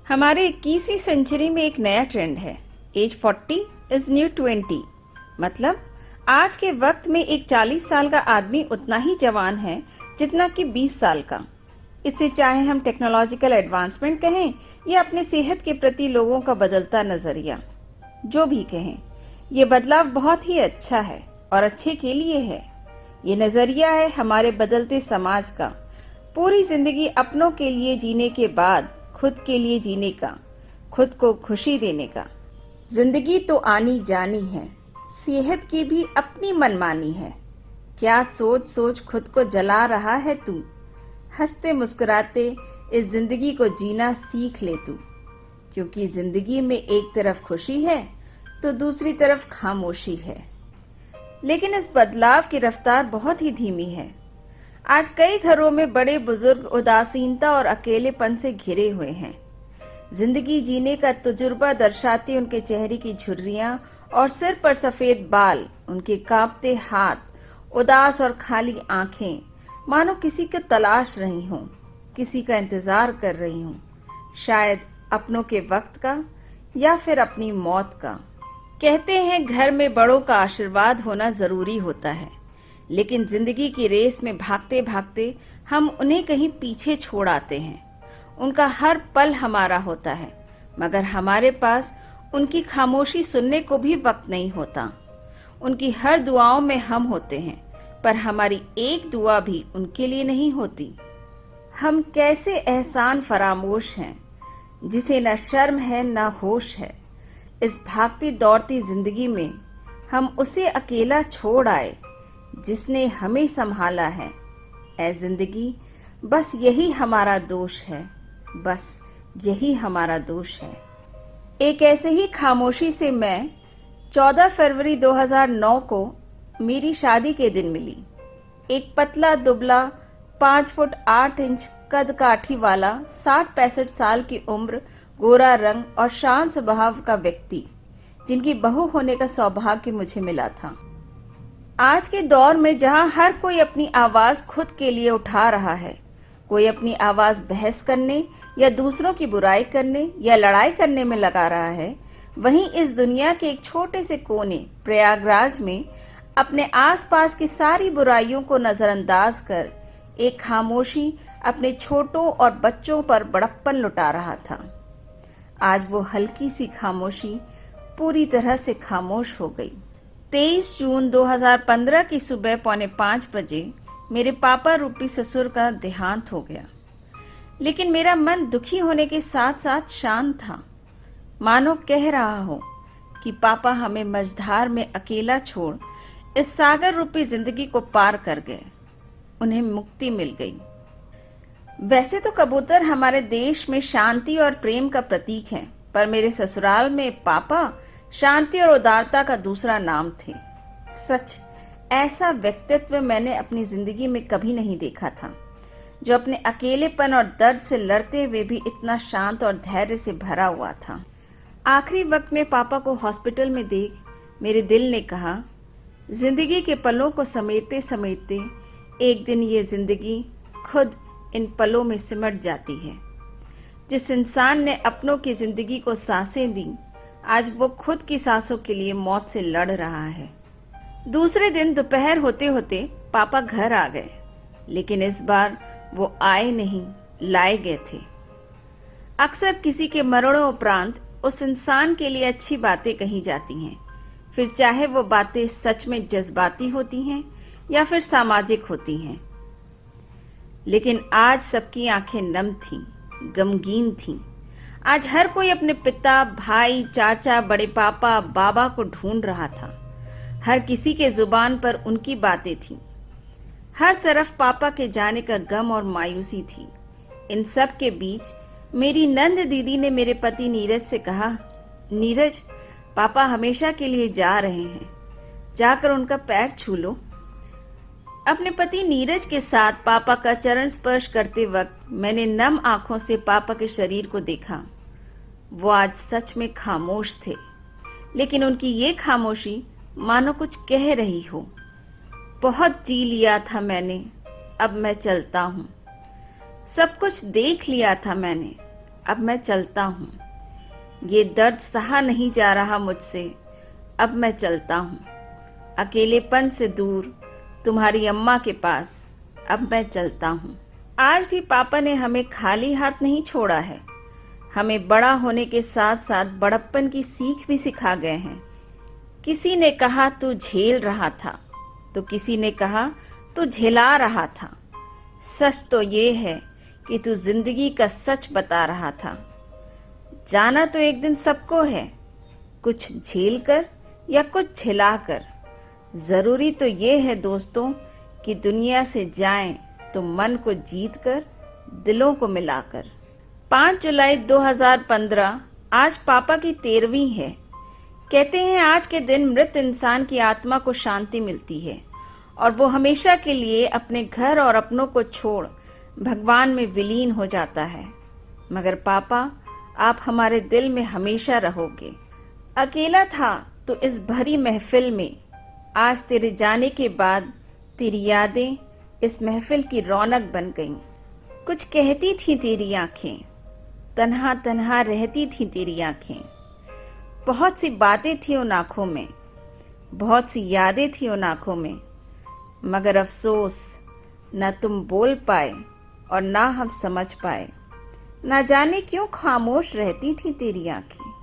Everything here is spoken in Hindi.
हमारे 21वीं सेंचुरी में एक नया ट्रेंड है, एज 40 इज न्यू 20। मतलब आज के वक्त में एक 40 साल का आदमी उतना ही जवान है जितना कि 20 साल का। इससे चाहे हम टेक्नोलॉजिकल एडवांसमेंट कहें या अपने सेहत के प्रति लोगों का बदलता नजरिया, जो भी कहें, ये बदलाव बहुत ही अच्छा है और अच्छे के लिए है। ये नजरिया है हमारे बदलते समाज का, पूरी जिंदगी अपनों के लिए जीने के बाद खुद के लिए जीने का, खुद को खुशी देने का। जिंदगी तो आनी जानी है, सेहत की भी अपनी मनमानी है। क्या सोच सोच खुद को जला रहा है तू? हंसते मुस्कुराते इस जिंदगी को जीना सीख ले तू, क्योंकि जिंदगी में एक तरफ खुशी है तो दूसरी तरफ खामोशी है। लेकिन इस बदलाव की रफ्तार बहुत ही धीमी है। आज कई घरों में बड़े बुजुर्ग उदासीनता और अकेलेपन से घिरे हुए हैं। जिंदगी जीने का तजुर्बा दर्शाती उनके चेहरे की झुर्रियां और सिर पर सफेद बाल, उनके कांपते हाथ, उदास और खाली आंखें, मानो किसी को तलाश रही हूं, किसी का इंतजार कर रही हूं, शायद अपनों के वक्त का या फिर अपनी मौत का। कहते हैं घर में बड़ों का आशीर्वाद होना जरूरी होता है, लेकिन जिंदगी की रेस में भागते भागते हम उन्हें कहीं पीछे छोड़ आते हैं। उनका हर पल हमारा होता है, मगर हमारे पास उनकी खामोशी सुनने को भी वक्त नहीं होता। उनकी हर दुआओं में हम होते हैं, पर हमारी एक दुआ भी उनके लिए नहीं होती। हम कैसे एहसान फरामोश हैं, जिसे न शर्म है न होश है। इस भागती दौड़ती जिंदगी में हम उसे अकेला छोड़ आए जिसने हमें संभाला है। ऐ जिंदगी, बस यही हमारा दोष है, बस यही हमारा दोष है। एक ऐसे ही खामोशी से मैं 14 फरवरी 2009 को मेरी शादी के दिन मिली। एक पतला दुबला 5 फुट 8 इंच कद काठी वाला 60-65 साल की उम्र, गोरा रंग और शांत स्वभाव का व्यक्ति, जिनकी बहू होने का सौभाग्य मुझे मिला था। आज के दौर में जहां हर कोई अपनी आवाज खुद के लिए उठा रहा है, कोई अपनी आवाज बहस करने या दूसरों की बुराई करने या लड़ाई करने में लगा रहा है, वहीं इस दुनिया के एक छोटे से कोने प्रयागराज में अपने आसपास की सारी बुराइयों को नजरअंदाज कर एक खामोशी अपने छोटों और बच्चों पर बड़प्पन लुटा रहा था। आज वो हल्की सी खामोशी पूरी तरह से खामोश हो गई। 23 जून 2015 की सुबह 4:45 बजे मेरे पापा रूपी ससुर का देहांत हो गया। लेकिन मेरा मन दुखी होने के साथ साथ शांत था, मानो कह रहा हो कि पापा हमें मझधार में अकेला छोड़ इस सागर रूपी जिंदगी को पार कर गए, उन्हें मुक्ति मिल गई। वैसे तो कबूतर हमारे देश में शांति और प्रेम का प्रतीक हैं, पर मेरे ससुराल में पापा शांति और उदारता का दूसरा नाम थे। सच, ऐसा व्यक्तित्व मैंने अपनी जिंदगी में कभी नहीं देखा था, जो अपने अकेलेपन और दर्द से लड़ते हुए भी इतना शांत और धैर्य से भरा हुआ था। आखिरी वक्त में पापा को हॉस्पिटल में देख मेरे दिल ने कहा, जिंदगी के पलों को समेटते समेटते एक दिन ये जिंदगी खुद इन पलों में सिमट जाती है। जिस इंसान ने अपनों की जिंदगी को सांसें दी, आज वो खुद की सांसों के लिए मौत से लड़ रहा है। दूसरे दिन दोपहर होते होते पापा घर आ गए, लेकिन इस बार वो आए नहीं, लाए गए थे। अक्सर किसी के मरणों उपरांत उस इंसान के लिए अच्छी बातें कही जाती हैं, फिर चाहे वो बातें सच में जज्बाती होती हैं या फिर सामाजिक होती हैं। लेकिन आज सबकी आंखें नम थीं, गमगीन थीं। आज हर कोई अपने पिता, भाई, चाचा, बड़े पापा, बाबा को ढूंढ रहा था। हर किसी के जुबान पर उनकी बातें थीं। हर तरफ पापा के जाने का गम और मायूसी थी। इन सब के बीच मेरी नंद दीदी ने मेरे पति नीरज से कहा, नीरज, पापा हमेशा के लिए जा रहे हैं, जाकर उनका पैर छू लो। अपने पति नीरज के साथ पापा का चरण स्पर्श करते वक्त मैंने नम आंखों से पापा के शरीर को देखा। वो आज सच में खामोश थे, लेकिन उनकी ये खामोशी मानो कुछ कह रही हो। बहुत जी लिया था मैंने, अब मैं चलता हूँ। सब कुछ देख लिया था मैंने, अब मैं चलता हूँ। ये दर्द सहा नहीं जा रहा मुझसे, अब मैं चलता हूँ। अकेलेपन से दूर तुम्हारी अम्मा के पास, अब मैं चलता हूँ। आज भी पापा ने हमें खाली हाथ नहीं छोड़ा है। हमें बड़ा होने के साथ साथ बड़प्पन की सीख भी सिखा गए हैं। किसी ने कहा तू झेल रहा था, तो किसी ने कहा तू झेला रहा था। सच तो ये है कि तू जिंदगी का सच बता रहा था। जाना तो एक दिन सबको है, कुछ झेल कर या कुछ झेला कर। जरूरी तो ये है दोस्तों कि दुनिया से जाएं तो मन को जीत कर, दिलों को मिलाकर। 5 जुलाई 2015 आज पापा की 13वीं है। कहते हैं आज के दिन मृत इंसान की आत्मा को शांति मिलती है और वो हमेशा के लिए अपने घर और अपनों को छोड़ भगवान में विलीन हो जाता है। मगर पापा, आप हमारे दिल में हमेशा रहोगे। अकेला था तो इस भरी महफिल में, आज तेरे जाने के बाद तेरी यादें इस महफिल की रौनक बन गईं। कुछ कहती थी तेरी आंखें, तन्हा तन्हा रहती थी तेरी आंखें। बहुत सी बातें थी उन आंखों में, बहुत सी यादें थी उन आंखों में। मगर अफसोस, न तुम बोल पाए और ना हम समझ पाए। ना जाने क्यों खामोश रहती थी तेरी आंखें।